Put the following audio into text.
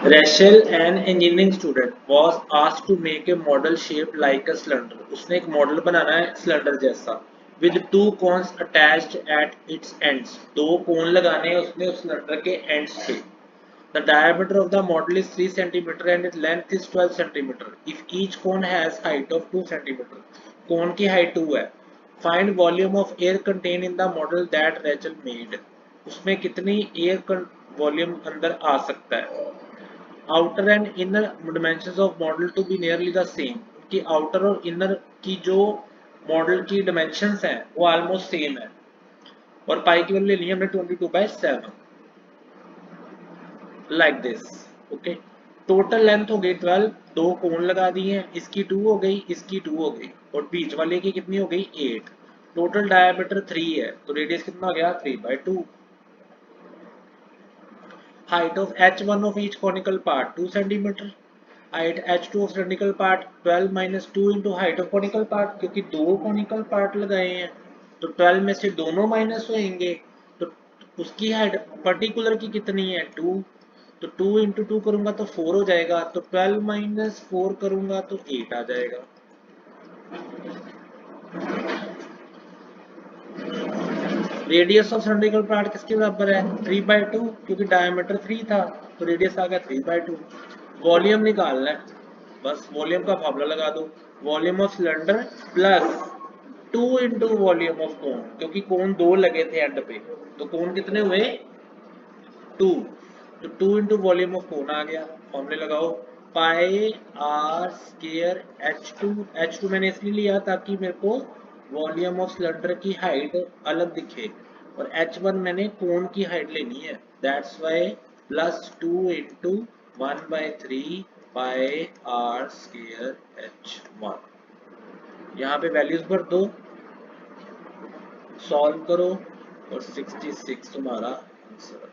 Rachel, an engineering student, was asked to make a model shaped like a cylinder. उसने एक model बनाना है cylinder जैसा with two cones attached at its ends. दो कोन लगाने हैं उसने उस सिलेंडर के ends पे. The diameter of the model is 3 cm and its length is 12 cm. If each cone has height of 2 cm, कोन की height 2 है. Find volume of air contained in the model that Rachel made. उसमें कितनी air volume अंदर आ सकता है. Outer and inner dimensions of model to be nearly the same. कि outer और इनर की जो मॉडल की डिमेंशंस हैं वो ऑलमोस्ट सेम है. और पाई की वैल्यू ले ली हमने 22/7 like this. Okay, total length हो गई 12, दो कोण लगा दिए हैं, इसकी 2 हो गई, इसकी 2 हो गई और बीच वाले की कितनी हो गई 8. टोटल डायमीटर 3 है तो रेडियस कितना हो गया 3/2. Height of h1 of each conical part 2 cm. Height h2 of cylindrical part 12 minus 2 into height of conical part. क्योंकि दो conical part लगाए हैं तो 12 में से दोनों माइनस होंगे तो उसकी हाइट पर्टिकुलर की कितनी है 2. तो 2 इंटू 2 करूंगा तो 4 हो जाएगा. तो 12 माइनस 4 करूंगा तो 8 आ जाएगा. रेडियस ऑफ सिलेंड्रिकल पार्ट किसके बराबर है 3/2 क्योंकि डायमीटर 3 था तो रेडियस आ गया 3/2. वॉल्यूम निकालना है, बस वॉल्यूम का फॉर्मूला लगा दो. Volume of cylinder plus 2 into volume of cone, क्योंकि कोन दो लगे थे एंड पे तो कोन कितने हुए 2. तो 2 इंटू वॉल्यूम ऑफ कोन आ गया. फॉर्मूले लगाओ. पाई आर स्केयर H2 मैंने इसलिए लिया ताकि मेरे को वॉल्यूम ऑफ सिलेंडर की हाइट अलग दिखे और H1 मैंने कोन की हाइट लेनी है. That's y plus 2 into 1/3 pi r square H1. यहाँ पे वैल्यूज भर दो, सॉल्व करो और 66 तुम्हारा आंसर.